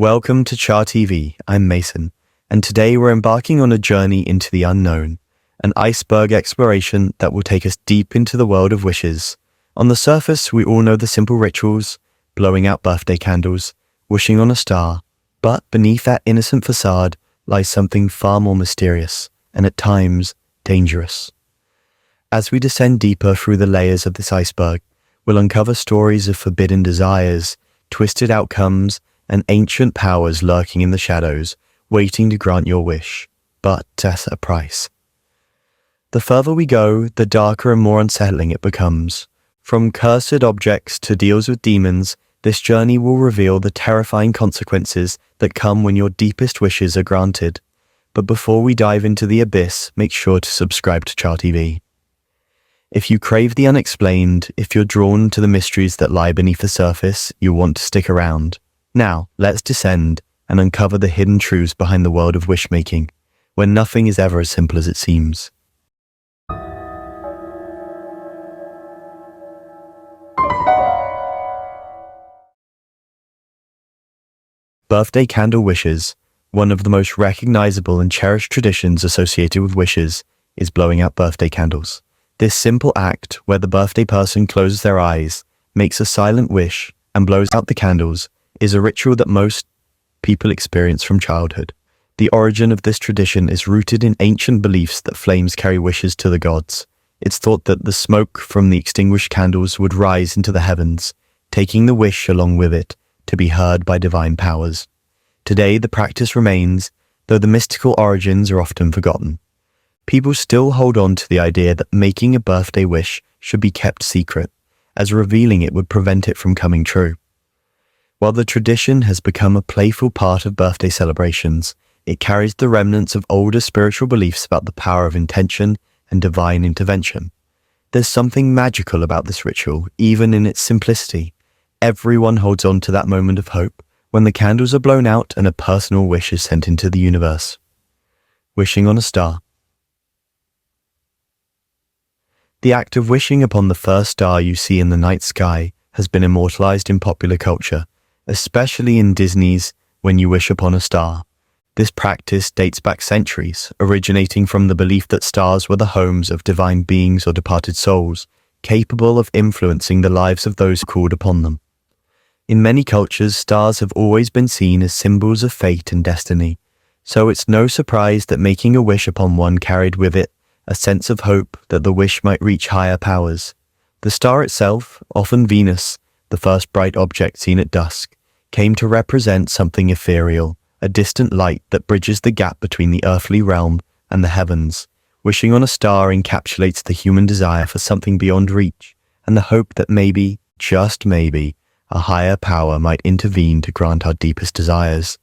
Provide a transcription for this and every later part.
Welcome to Char TV, I'm Mason, and today we're embarking on a journey into the unknown, an iceberg exploration that will take us deep into the world of wishes. On the surface, we all know the simple rituals, blowing out birthday candles, wishing on a star, but beneath that innocent facade lies something far more mysterious, and at times, dangerous. As we descend deeper through the layers of this iceberg, we'll uncover stories of forbidden desires, twisted outcomes, and ancient powers lurking in the shadows, waiting to grant your wish, but at a price. The further we go, the darker and more unsettling it becomes. From cursed objects to deals with demons, this journey will reveal the terrifying consequences that come when your deepest wishes are granted. But before we dive into the abyss, make sure to subscribe to Char TV. If you crave the unexplained, if you're drawn to the mysteries that lie beneath the surface, you'll want to stick around. Now, let's descend and uncover the hidden truths behind the world of wish-making, where nothing is ever as simple as it seems. Birthday candle wishes, one of the most recognizable and cherished traditions associated with wishes, is blowing out birthday candles. This simple act, where the birthday person closes their eyes, makes a silent wish, and blows out the candles, is a ritual that most people experience from childhood. The origin of this tradition is rooted in ancient beliefs that flames carry wishes to the gods. It's thought that the smoke from the extinguished candles would rise into the heavens, taking the wish along with it to be heard by divine powers. Today, the practice remains, though the mystical origins are often forgotten. People still hold on to the idea that making a birthday wish should be kept secret, as revealing it would prevent it from coming true. While the tradition has become a playful part of birthday celebrations, it carries the remnants of older spiritual beliefs about the power of intention and divine intervention. There's something magical about this ritual, even in its simplicity. Everyone holds on to that moment of hope when the candles are blown out and a personal wish is sent into the universe. Wishing on a star. The act of wishing upon the first star you see in the night sky has been immortalized in popular culture, especially in Disney's When You Wish Upon a Star. This practice dates back centuries, originating from the belief that stars were the homes of divine beings or departed souls, capable of influencing the lives of those who called upon them. In many cultures, stars have always been seen as symbols of fate and destiny, so it's no surprise that making a wish upon one carried with it a sense of hope that the wish might reach higher powers. The star itself, often Venus, the first bright object seen at dusk, came to represent something ethereal, a distant light that bridges the gap between the earthly realm and the heavens. Wishing on a star encapsulates the human desire for something beyond reach, and the hope that maybe, just maybe, a higher power might intervene to grant our deepest desires.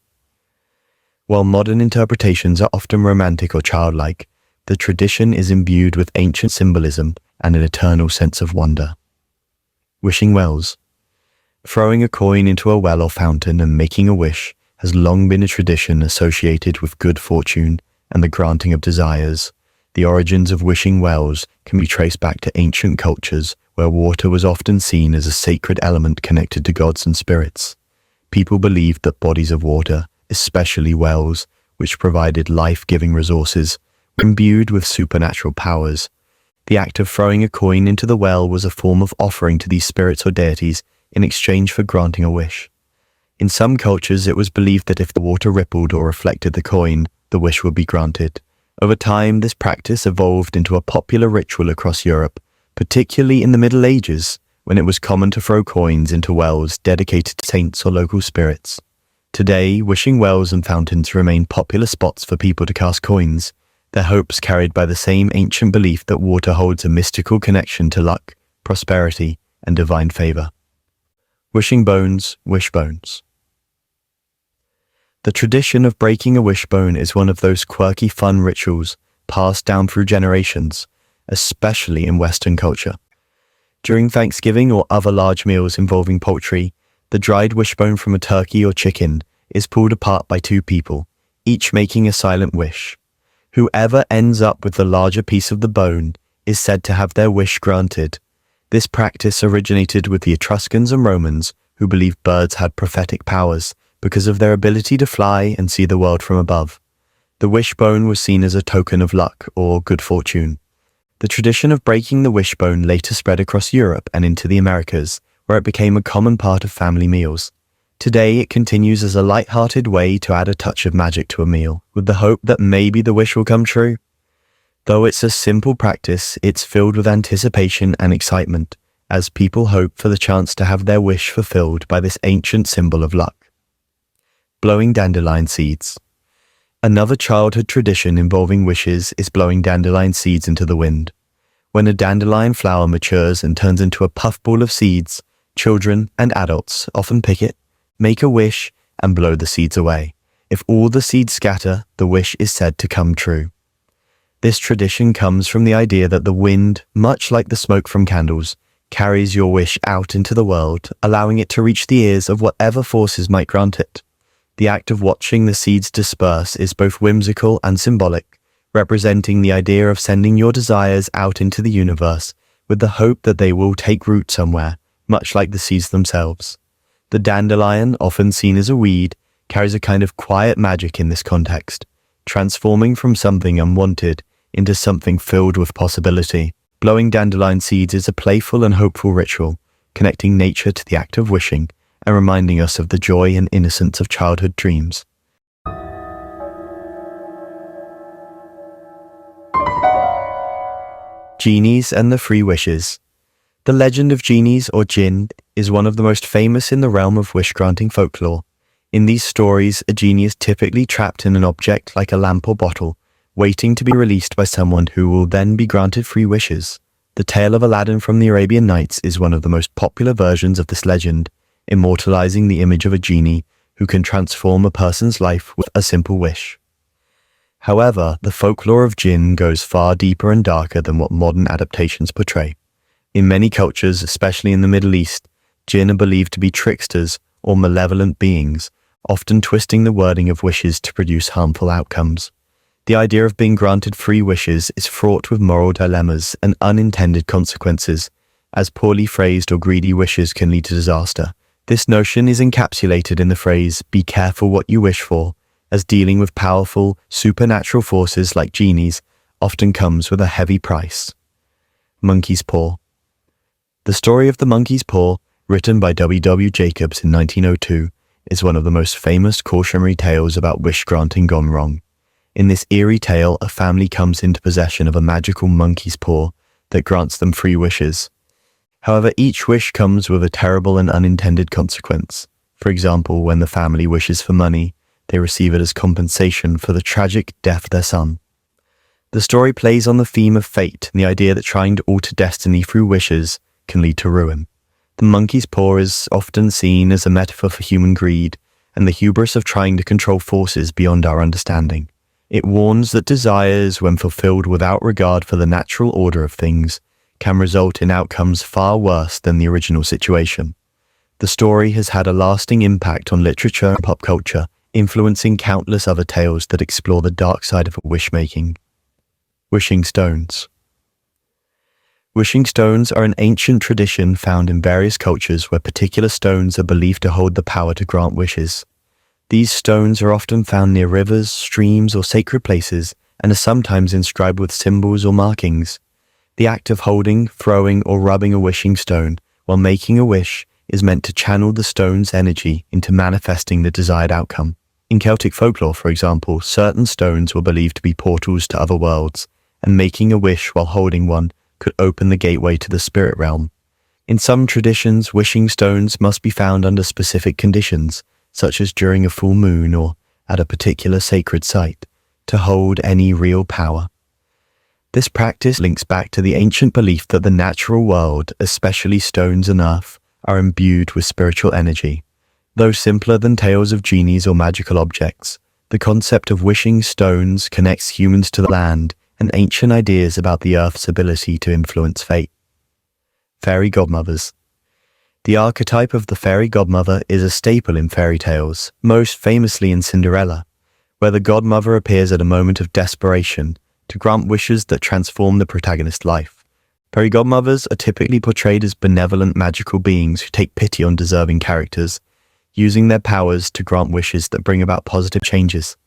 While modern interpretations are often romantic or childlike, the tradition is imbued with ancient symbolism and an eternal sense of wonder. Wishing wells. Throwing a coin into a well or fountain and making a wish has long been a tradition associated with good fortune and the granting of desires. The origins of wishing wells can be traced back to ancient cultures where water was often seen as a sacred element connected to gods and spirits. People believed that bodies of water, especially wells, which provided life-giving resources, were imbued with supernatural powers. The act of throwing a coin into the well was a form of offering to these spirits or deities in exchange for granting a wish. In some cultures, it was believed that if the water rippled or reflected the coin, the wish would be granted. Over time, this practice evolved into a popular ritual across Europe, particularly in the Middle Ages, when it was common to throw coins into wells dedicated to saints or local spirits. Today, wishing wells and fountains remain popular spots for people to cast coins, their hopes carried by the same ancient belief that water holds a mystical connection to luck, prosperity, and divine favor. Wishing bones, wishbones. The tradition of breaking a wishbone is one of those quirky fun rituals passed down through generations, especially in Western culture. During Thanksgiving or other large meals involving poultry, the dried wishbone from a turkey or chicken is pulled apart by two people, each making a silent wish. Whoever ends up with the larger piece of the bone is said to have their wish granted. This practice originated with the Etruscans and Romans, who believed birds had prophetic powers, because of their ability to fly and see the world from above. The wishbone was seen as a token of luck or good fortune. The tradition of breaking the wishbone later spread across Europe and into the Americas, where it became a common part of family meals. Today, it continues as a light-hearted way to add a touch of magic to a meal, with the hope that maybe the wish will come true. Though it's a simple practice, it's filled with anticipation and excitement, as people hope for the chance to have their wish fulfilled by this ancient symbol of luck. Blowing dandelion seeds. Another childhood tradition involving wishes is blowing dandelion seeds into the wind. When a dandelion flower matures and turns into a puffball of seeds, children and adults often pick it, make a wish, and blow the seeds away. If all the seeds scatter, the wish is said to come true. This tradition comes from the idea that the wind, much like the smoke from candles, carries your wish out into the world, allowing it to reach the ears of whatever forces might grant it. The act of watching the seeds disperse is both whimsical and symbolic, representing the idea of sending your desires out into the universe with the hope that they will take root somewhere, much like the seeds themselves. The dandelion, often seen as a weed, carries a kind of quiet magic in this context, transforming from something unwanted into something filled with possibility. Blowing dandelion seeds is a playful and hopeful ritual, connecting nature to the act of wishing and reminding us of the joy and innocence of childhood dreams. Genies and the Three Wishes. The legend of Genies, or Djinn, is one of the most famous in the realm of wish-granting folklore. In these stories, a genie is typically trapped in an object like a lamp or bottle, waiting to be released by someone who will then be granted 3 wishes. The tale of Aladdin from the Arabian Nights is one of the most popular versions of this legend, immortalizing the image of a genie who can transform a person's life with a simple wish. However, the folklore of Djinn goes far deeper and darker than what modern adaptations portray. In many cultures, especially in the Middle East, Djinn are believed to be tricksters or malevolent beings, often twisting the wording of wishes to produce harmful outcomes. The idea of being granted 3 wishes is fraught with moral dilemmas and unintended consequences, as poorly phrased or greedy wishes can lead to disaster. This notion is encapsulated in the phrase, "be careful what you wish for," as dealing with powerful, supernatural forces like genies often comes with a heavy price. Monkey's Paw. The story of the monkey's paw, written by W. Jacobs in 1902, is one of the most famous cautionary tales about wish-granting gone wrong. In this eerie tale, a family comes into possession of a magical monkey's paw that grants them 3 wishes. However, each wish comes with a terrible and unintended consequence. For example, when the family wishes for money, they receive it as compensation for the tragic death of their son. The story plays on the theme of fate and the idea that trying to alter destiny through wishes can lead to ruin. The monkey's paw is often seen as a metaphor for human greed and the hubris of trying to control forces beyond our understanding. It warns that desires, when fulfilled without regard for the natural order of things, can result in outcomes far worse than the original situation. The story has had a lasting impact on literature and pop culture, influencing countless other tales that explore the dark side of wish-making. Wishing stones. Wishing stones are an ancient tradition found in various cultures where particular stones are believed to hold the power to grant wishes. These stones are often found near rivers, streams, or sacred places, and are sometimes inscribed with symbols or markings. The act of holding, throwing, or rubbing a wishing stone while making a wish is meant to channel the stone's energy into manifesting the desired outcome. In Celtic folklore, for example, certain stones were believed to be portals to other worlds, and making a wish while holding one could open the gateway to the spirit realm. In some traditions, wishing stones must be found under specific conditions, such as during a full moon or at a particular sacred site, to hold any real power. This practice links back to the ancient belief that the natural world, especially stones and earth, are imbued with spiritual energy. Though simpler than tales of genies or magical objects, the concept of wishing stones connects humans to the land and ancient ideas about the earth's ability to influence fate. Fairy godmothers. The archetype of the fairy godmother is a staple in fairy tales, most famously in Cinderella, where the godmother appears at a moment of desperation to grant wishes that transform the protagonist's life. Fairy godmothers are typically portrayed as benevolent magical beings who take pity on deserving characters, using their powers to grant wishes that bring about positive changes.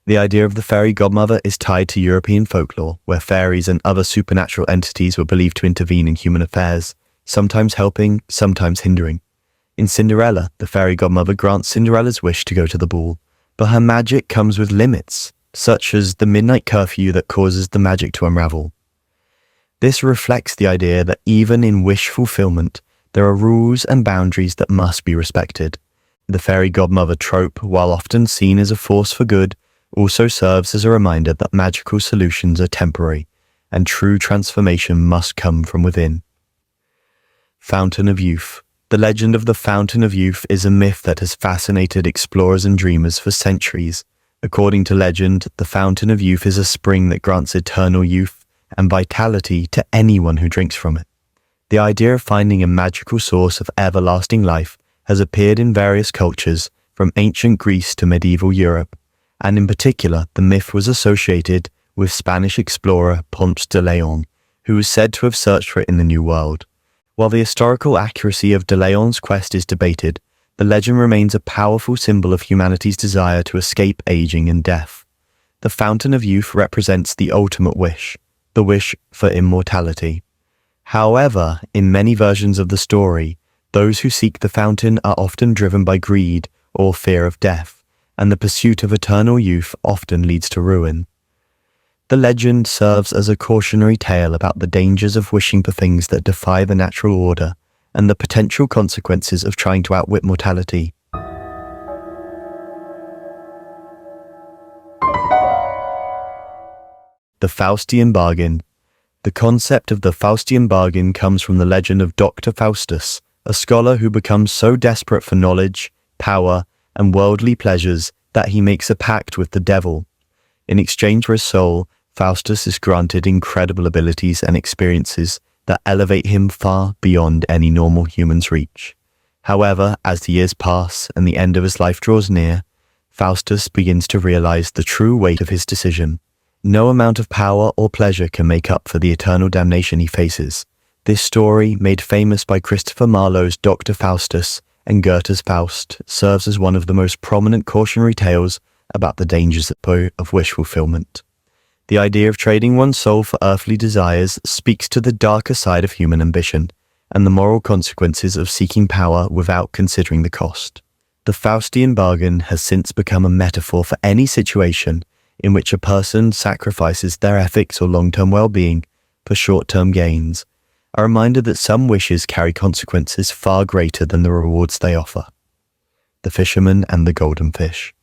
The idea of the fairy godmother is tied to European folklore, where fairies and other supernatural entities were believed to intervene in human affairs, sometimes helping, sometimes hindering. In Cinderella, the fairy godmother grants Cinderella's wish to go to the ball, but her magic comes with limits, such as the midnight curfew that causes the magic to unravel. This reflects the idea that even in wish fulfillment, there are rules and boundaries that must be respected. The fairy godmother trope, while often seen as a force for good, also serves as a reminder that magical solutions are temporary, and true transformation must come from within. Fountain of Youth. The legend of the Fountain of Youth is a myth that has fascinated explorers and dreamers for centuries. According to legend, the Fountain of Youth is a spring that grants eternal youth and vitality to anyone who drinks from it. The idea of finding a magical source of everlasting life has appeared in various cultures, from ancient Greece to medieval Europe, and in particular, the myth was associated with Spanish explorer Ponce de Leon, who was said to have searched for it in the New World. While the historical accuracy of de Leon's quest is debated, the legend remains a powerful symbol of humanity's desire to escape aging and death. The Fountain of Youth represents the ultimate wish, the wish for immortality. However, in many versions of the story, those who seek the fountain are often driven by greed or fear of death, and the pursuit of eternal youth often leads to ruin. The legend serves as a cautionary tale about the dangers of wishing for things that defy the natural order and the potential consequences of trying to outwit mortality. The Faustian Bargain. The concept of the Faustian bargain comes from the legend of Dr. Faustus, a scholar who becomes so desperate for knowledge, power, and worldly pleasures that he makes a pact with the devil. In exchange for his soul, Faustus is granted incredible abilities and experiences that elevate him far beyond any normal human's reach. However, as the years pass and the end of his life draws near, Faustus begins to realize the true weight of his decision. No amount of power or pleasure can make up for the eternal damnation he faces. This story, made famous by Christopher Marlowe's Dr. Faustus and Goethe's Faust, serves as one of the most prominent cautionary tales about the dangers of wish fulfillment. The idea of trading one's soul for earthly desires speaks to the darker side of human ambition and the moral consequences of seeking power without considering the cost. The Faustian bargain has since become a metaphor for any situation in which a person sacrifices their ethics or long-term well-being for short-term gains, a reminder that some wishes carry consequences far greater than the rewards they offer. The Fisherman and the Golden Fish.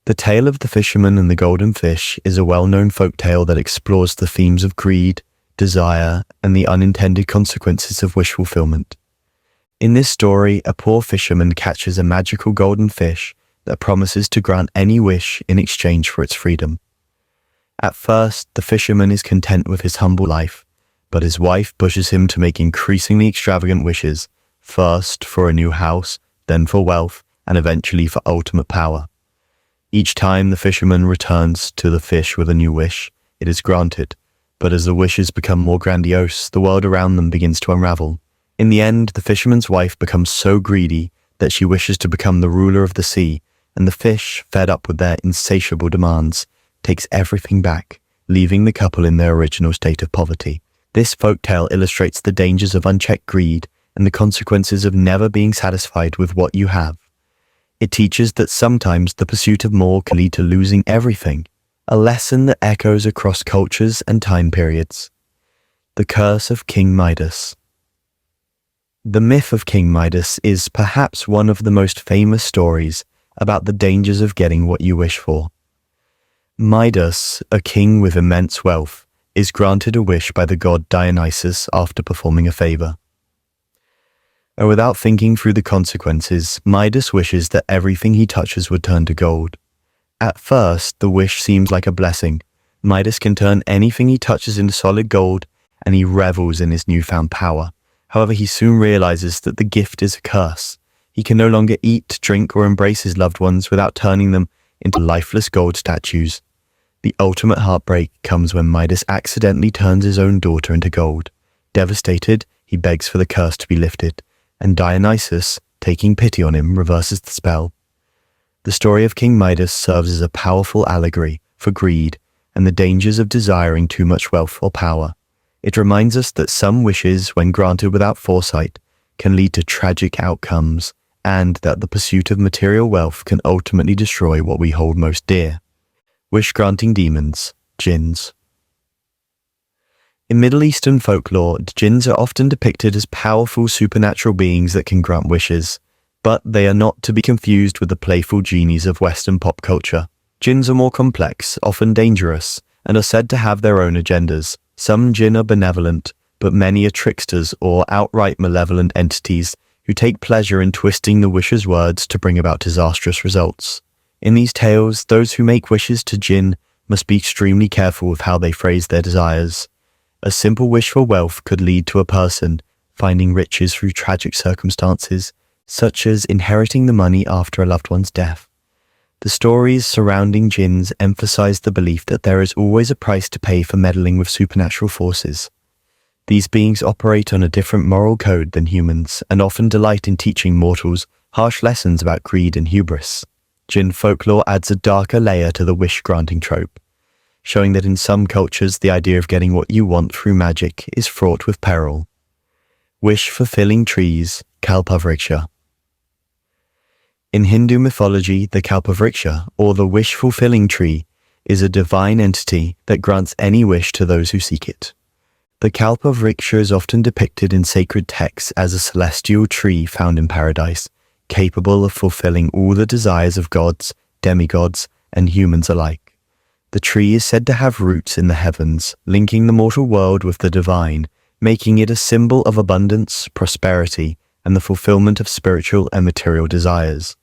The tale of the fisherman and the golden fish is a well-known folktale that explores the themes of greed, desire, and the unintended consequences of wish fulfillment. In this story, a poor fisherman catches a magical golden fish that promises to grant any wish in exchange for its freedom. At first, the fisherman is content with his humble life, but his wife pushes him to make increasingly extravagant wishes, first for a new house, then for wealth, and eventually for ultimate power. Each time the fisherman returns to the fish with a new wish, it is granted, but as the wishes become more grandiose, the world around them begins to unravel. In the end, the fisherman's wife becomes so greedy that she wishes to become the ruler of the sea, and the fish, fed up with their insatiable demands, takes everything back, leaving the couple in their original state of poverty. This folktale illustrates the dangers of unchecked greed and the consequences of never being satisfied with what you have. It teaches that sometimes the pursuit of more can lead to losing everything, a lesson that echoes across cultures and time periods. The Curse of King Midas. The myth of King Midas is perhaps one of the most famous stories about the dangers of getting what you wish for. Midas, a king with immense wealth, is granted a wish by the god Dionysus after performing a favor. And without thinking through the consequences, Midas wishes that everything he touches would turn to gold. At first, the wish seems like a blessing. Midas can turn anything he touches into solid gold, and he revels in his newfound power. However, he soon realizes that the gift is a curse. He can no longer eat, drink, or embrace his loved ones without turning them into lifeless gold statues. The ultimate heartbreak comes when Midas accidentally turns his own daughter into gold. Devastated, he begs for the curse to be lifted, and Dionysus, taking pity on him reverses the spell. The story of King Midas serves as a powerful allegory for greed and the dangers of desiring too much wealth or power. It reminds us that some wishes, when granted without foresight, can lead to tragic outcomes, and that the pursuit of material wealth can ultimately destroy what we hold most dear. Wish-granting demons, Djinns. In Middle Eastern folklore, Djinns are often depicted as powerful supernatural beings that can grant wishes, but they are not to be confused with the playful genies of Western pop culture. Djinns are more complex, often dangerous, and are said to have their own agendas. Some Djinn are benevolent, but many are tricksters or outright malevolent entities who take pleasure in twisting the wisher's words to bring about disastrous results. In these tales, those who make wishes to Djinn must be extremely careful with how they phrase their desires. A simple wish for wealth could lead to a person finding riches through tragic circumstances, such as inheriting the money after a loved one's death. The stories surrounding Djinns emphasize the belief that there is always a price to pay for meddling with supernatural forces. These beings operate on a different moral code than humans and often delight in teaching mortals harsh lessons about greed and hubris. Djinn folklore adds a darker layer to the wish-granting trope, showing that in some cultures the idea of getting what you want through magic is fraught with peril. Wish-fulfilling trees, Kalpavriksha. In Hindu mythology, the Kalpavriksha, or the wish-fulfilling tree, is a divine entity that grants any wish to those who seek it. The Kalpavriksha is often depicted in sacred texts as a celestial tree found in paradise, capable of fulfilling all the desires of gods, demigods, and humans alike. The tree is said to have roots in the heavens, linking the mortal world with the divine, making it a symbol of abundance, prosperity, and the fulfillment of spiritual and material desires.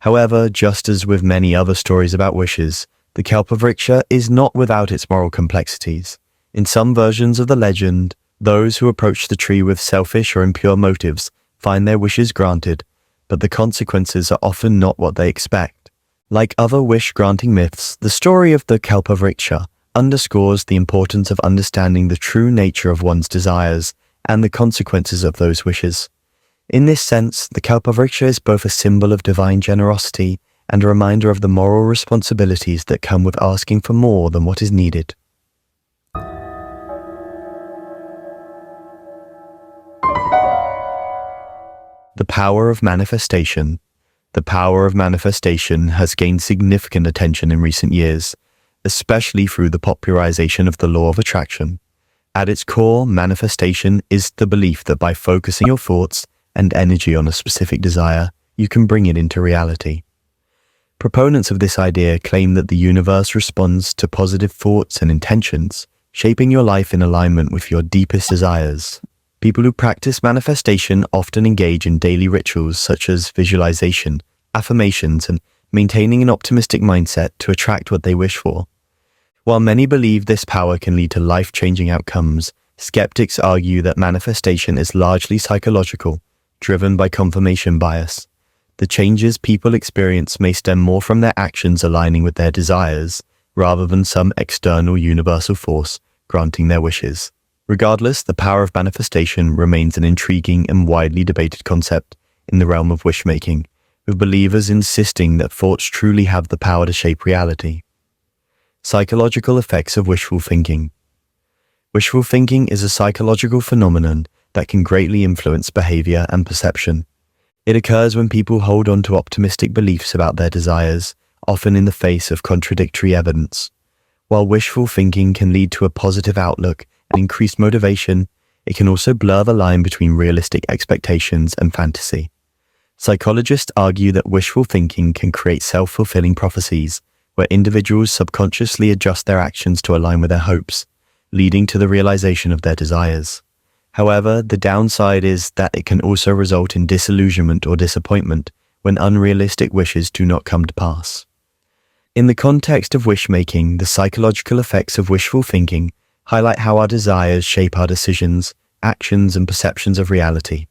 However, just as with many other stories about wishes, the Kalpavriksha is not without its moral complexities. In some versions of the legend, those who approach the tree with selfish or impure motives find their wishes granted, but the consequences are often not what they expect. Like other wish-granting myths, the story of the Kalpavriksha underscores the importance of understanding the true nature of one's desires and the consequences of those wishes. In this sense, the Kalpavriksha is both a symbol of divine generosity and a reminder of the moral responsibilities that come with asking for more than what is needed. The power of manifestation. The power of manifestation has gained significant attention in recent years, especially through the popularization of the law of attraction. At its core, manifestation is the belief that by focusing your thoughts and energy on a specific desire, you can bring it into reality. Proponents of this idea claim that the universe responds to positive thoughts and intentions, shaping your life in alignment with your deepest desires. People who practice manifestation often engage in daily rituals such as visualization, affirmations, and maintaining an optimistic mindset to attract what they wish for. While many believe this power can lead to life-changing outcomes, skeptics argue that manifestation is largely psychological, driven by confirmation bias. The changes people experience may stem more from their actions aligning with their desires, rather than some external universal force granting their wishes. Regardless, the power of manifestation remains an intriguing and widely debated concept in the realm of wish-making, with believers insisting that thoughts truly have the power to shape reality. Psychological effects of wishful thinking. Wishful thinking is a psychological phenomenon that can greatly influence behavior and perception. It occurs when people hold on to optimistic beliefs about their desires, often in the face of contradictory evidence. While wishful thinking can lead to a positive outlook and increased motivation, it can also blur the line between realistic expectations and fantasy. Psychologists argue that wishful thinking can create self-fulfilling prophecies, where individuals subconsciously adjust their actions to align with their hopes, leading to the realization of their desires. However, the downside is that it can also result in disillusionment or disappointment when unrealistic wishes do not come to pass. In the context of wish-making, the psychological effects of wishful thinking highlight how our desires shape our decisions, actions, and perceptions of reality.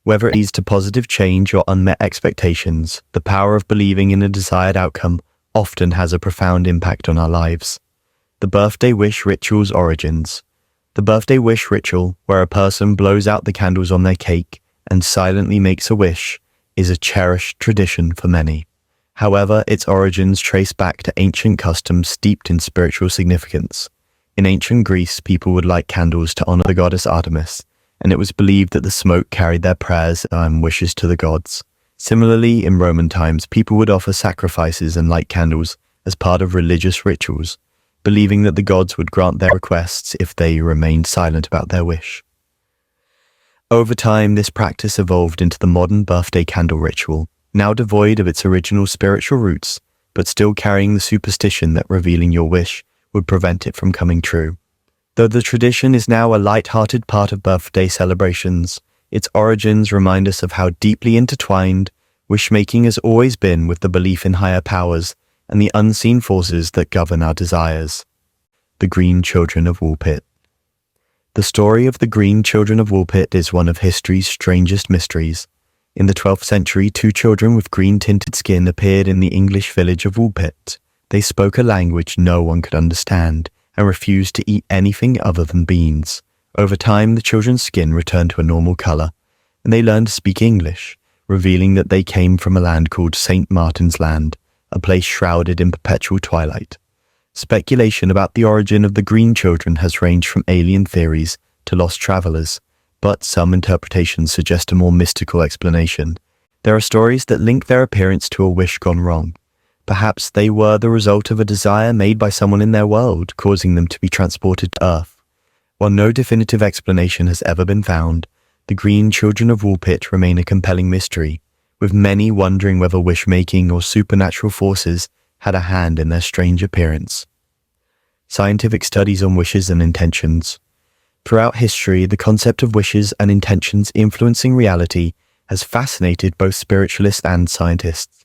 Whether it leads to positive change or unmet expectations, the power of believing in a desired outcome often has a profound impact on our lives. The birthday wish ritual's origins. The birthday wish ritual, where a person blows out the candles on their cake and silently makes a wish, is a cherished tradition for many. However, its origins trace back to ancient customs steeped in spiritual significance. In ancient Greece, people would light candles to honor the goddess Artemis, and it was believed that the smoke carried their prayers and wishes to the gods. Similarly, in Roman times, people would offer sacrifices and light candles as part of religious rituals, believing that the gods would grant their requests if they remained silent about their wish. Over time, this practice evolved into the modern birthday candle ritual, now devoid of its original spiritual roots, but still carrying the superstition that revealing your wish would prevent it from coming true. Though the tradition is now a light-hearted part of birthday celebrations, its origins remind us of how deeply intertwined wish-making has always been with the belief in higher powers and the unseen forces that govern our desires. The Green Children of Woolpit. The story of the Green Children of Woolpit is one of history's strangest mysteries. In the 12th century, two children with green-tinted skin appeared in the English village of Woolpit. They spoke a language no one could understand and refused to eat anything other than beans. Over time, the children's skin returned to a normal color, and they learned to speak English, revealing that they came from a land called St. Martin's Land, a place shrouded in perpetual twilight. Speculation about the origin of the Green Children has ranged from alien theories to lost travelers, but some interpretations suggest a more mystical explanation. There are stories that link their appearance to a wish gone wrong. Perhaps they were the result of a desire made by someone in their world, causing them to be transported to Earth. While no definitive explanation has ever been found, the Green Children of Woolpit remain a compelling mystery, with many wondering whether wish-making or supernatural forces had a hand in their strange appearance. Scientific studies on wishes and intentions. Throughout history, the concept of wishes and intentions influencing reality has fascinated both spiritualists and scientists.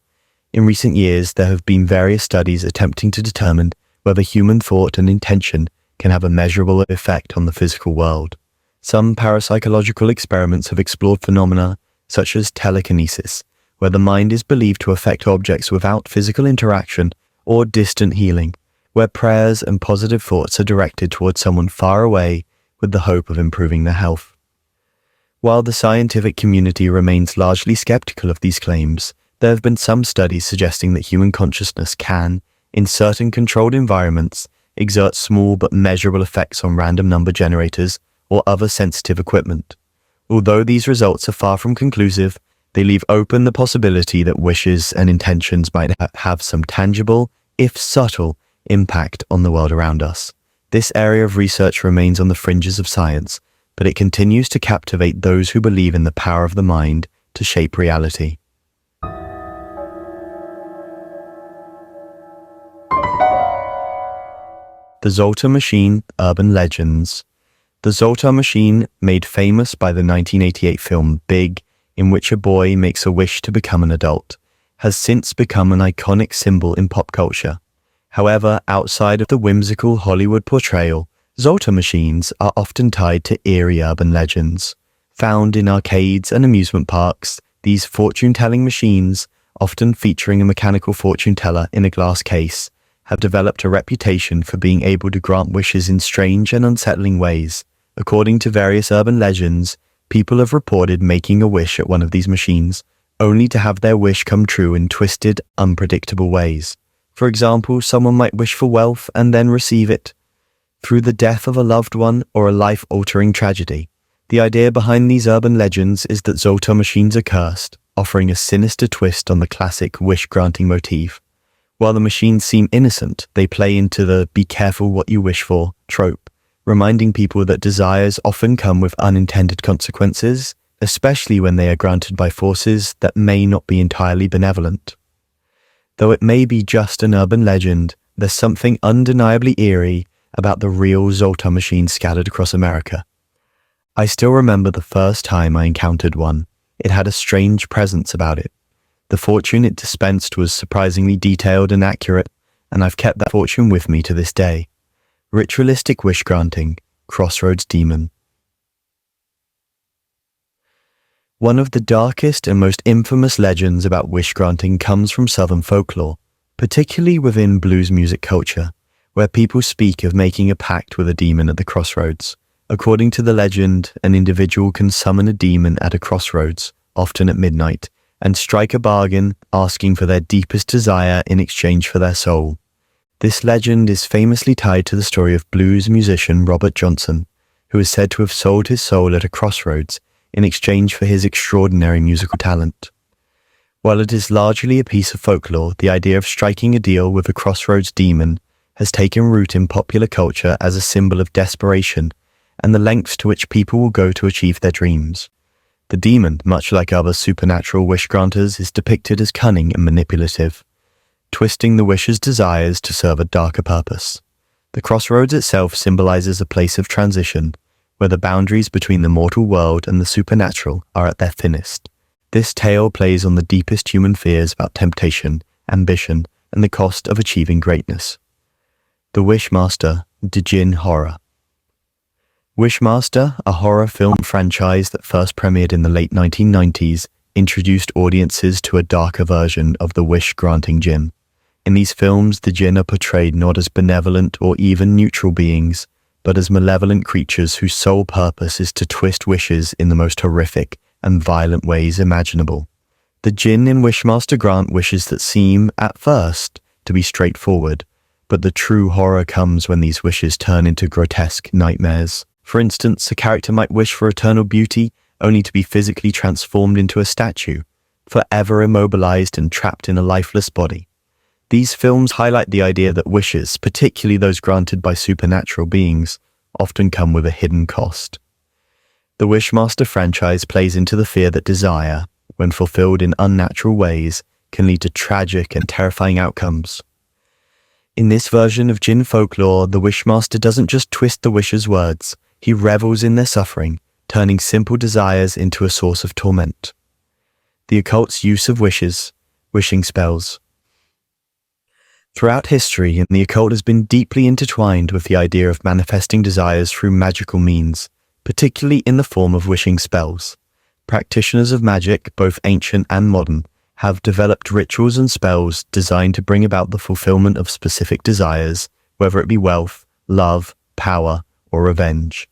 In recent years, there have been various studies attempting to determine whether human thought and intention can have a measurable effect on the physical world. Some parapsychological experiments have explored phenomena such as telekinesis, where the mind is believed to affect objects without physical interaction, or distant healing, where prayers and positive thoughts are directed towards someone far away with the hope of improving their health. While the scientific community remains largely skeptical of these claims, there have been some studies suggesting that human consciousness can, in certain controlled environments, exert small but measurable effects on random number generators or other sensitive equipment. Although these results are far from conclusive, they leave open the possibility that wishes and intentions might have some tangible, if subtle, impact on the world around us. This area of research remains on the fringes of science, but it continues to captivate those who believe in the power of the mind to shape reality. The Zoltar Machine, Urban Legends. The Zoltar Machine, made famous by the 1988 film Big, in which a boy makes a wish to become an adult, has since become an iconic symbol in pop culture. However, outside of the whimsical Hollywood portrayal, Zoltar machines are often tied to eerie urban legends. Found in arcades and amusement parks, these fortune-telling machines, often featuring a mechanical fortune teller in a glass case, have developed a reputation for being able to grant wishes in strange and unsettling ways. According to various urban legends, people have reported making a wish at one of these machines, only to have their wish come true in twisted, unpredictable ways. For example, someone might wish for wealth and then receive it through the death of a loved one or a life-altering tragedy. The idea behind these urban legends is that Zoltar machines are cursed, offering a sinister twist on the classic wish-granting motif. While the machines seem innocent, they play into the "be careful what you wish for" trope, reminding people that desires often come with unintended consequences, especially when they are granted by forces that may not be entirely benevolent. Though it may be just an urban legend, there's something undeniably eerie about the real Zoltar machines scattered across America. I still remember the first time I encountered one. It had a strange presence about it. The fortune it dispensed was surprisingly detailed and accurate, and I've kept that fortune with me to this day. Ritualistic wish granting, Crossroads Demon. One of the darkest and most infamous legends about wish granting comes from Southern folklore, particularly within blues music culture, where people speak of making a pact with a demon at the crossroads. According to the legend, an individual can summon a demon at a crossroads, often at midnight, and strike a bargain, asking for their deepest desire in exchange for their soul. This legend is famously tied to the story of blues musician Robert Johnson, who is said to have sold his soul at a crossroads in exchange for his extraordinary musical talent. While it is largely a piece of folklore, the idea of striking a deal with a crossroads demon has taken root in popular culture as a symbol of desperation and the lengths to which people will go to achieve their dreams. The demon, much like other supernatural wish granters, is depicted as cunning and manipulative, twisting the wisher's desires to serve a darker purpose. The crossroads itself symbolizes a place of transition, where the boundaries between the mortal world and the supernatural are at their thinnest. This tale plays on the deepest human fears about temptation, ambition, and the cost of achieving greatness. The Wishmaster, Djinn horror. Wishmaster, a horror film franchise that first premiered in the late 1990s, introduced audiences to a darker version of the wish-granting Djinn. In these films, the Djinn are portrayed not as benevolent or even neutral beings, but as malevolent creatures whose sole purpose is to twist wishes in the most horrific and violent ways imaginable. The Djinn in Wishmaster grant wishes that seem, at first, to be straightforward, but the true horror comes when these wishes turn into grotesque nightmares. For instance, a character might wish for eternal beauty, only to be physically transformed into a statue, forever immobilized and trapped in a lifeless body. These films highlight the idea that wishes, particularly those granted by supernatural beings, often come with a hidden cost. The Wishmaster franchise plays into the fear that desire, when fulfilled in unnatural ways, can lead to tragic and terrifying outcomes. In this version of Djinn folklore, the Wishmaster doesn't just twist the wisher's words, he revels in their suffering, turning simple desires into a source of torment. The occult's use of wishes, wishing spells. Throughout history, the occult has been deeply intertwined with the idea of manifesting desires through magical means, particularly in the form of wishing spells. Practitioners of magic, both ancient and modern, have developed rituals and spells designed to bring about the fulfillment of specific desires, whether it be wealth, love, power, or revenge.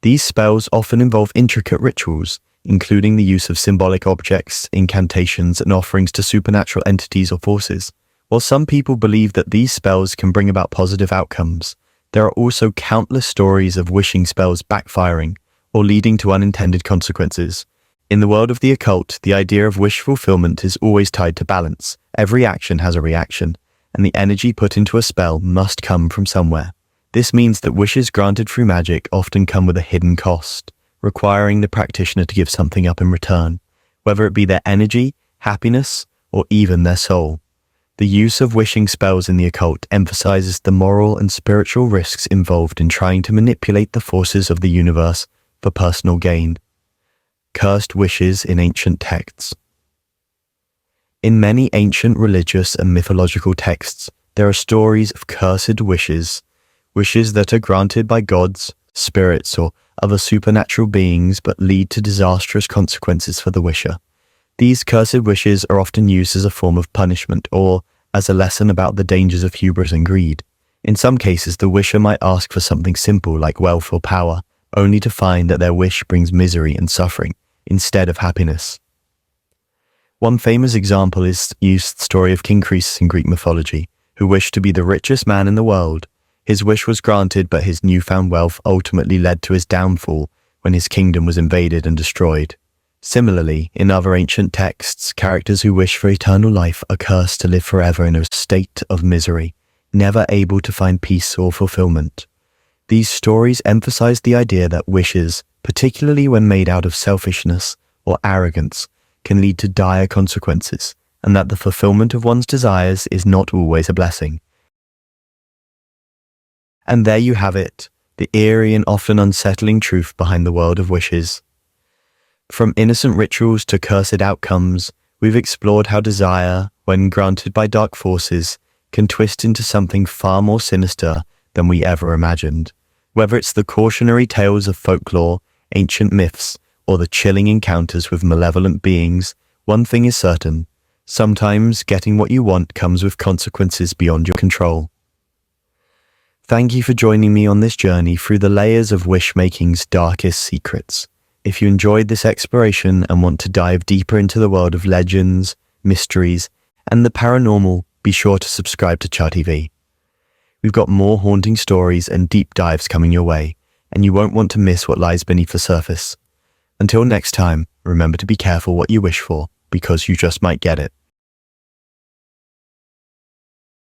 These spells often involve intricate rituals, including the use of symbolic objects, incantations, and offerings to supernatural entities or forces. While some people believe that these spells can bring about positive outcomes, there are also countless stories of wishing spells backfiring or leading to unintended consequences. In the world of the occult, the idea of wish fulfillment is always tied to balance. Every action has a reaction, and the energy put into a spell must come from somewhere. This means that wishes granted through magic often come with a hidden cost, requiring the practitioner to give something up in return, whether it be their energy, happiness, or even their soul. The use of wishing spells in the occult emphasizes the moral and spiritual risks involved in trying to manipulate the forces of the universe for personal gain. Cursed wishes in ancient texts. In many ancient religious and mythological texts, there are stories of cursed wishes that are granted by gods, spirits, or other supernatural beings but lead to disastrous consequences for the wisher. These cursed wishes are often used as a form of punishment or as a lesson about the dangers of hubris and greed. In some cases, the wisher might ask for something simple like wealth or power, only to find that their wish brings misery and suffering instead of happiness. One famous example is the story of King Croesus in Greek mythology, who wished to be the richest man in the world. His wish was granted, but his newfound wealth ultimately led to his downfall when his kingdom was invaded and destroyed. Similarly, in other ancient texts, characters who wish for eternal life are cursed to live forever in a state of misery, never able to find peace or fulfillment. These stories emphasize the idea that wishes, particularly when made out of selfishness or arrogance, can lead to dire consequences, and that the fulfillment of one's desires is not always a blessing. And there you have it, the eerie and often unsettling truth behind the world of wishes. From innocent rituals to cursed outcomes, we've explored how desire, when granted by dark forces, can twist into something far more sinister than we ever imagined. Whether it's the cautionary tales of folklore, ancient myths, or the chilling encounters with malevolent beings, one thing is certain: sometimes getting what you want comes with consequences beyond your control. Thank you for joining me on this journey through the layers of wish-making's darkest secrets. If you enjoyed this exploration and want to dive deeper into the world of legends, mysteries, and the paranormal, be sure to subscribe to Cha TV. We've got more haunting stories and deep dives coming your way, and you won't want to miss what lies beneath the surface. Until next time, remember to be careful what you wish for, because you just might get it.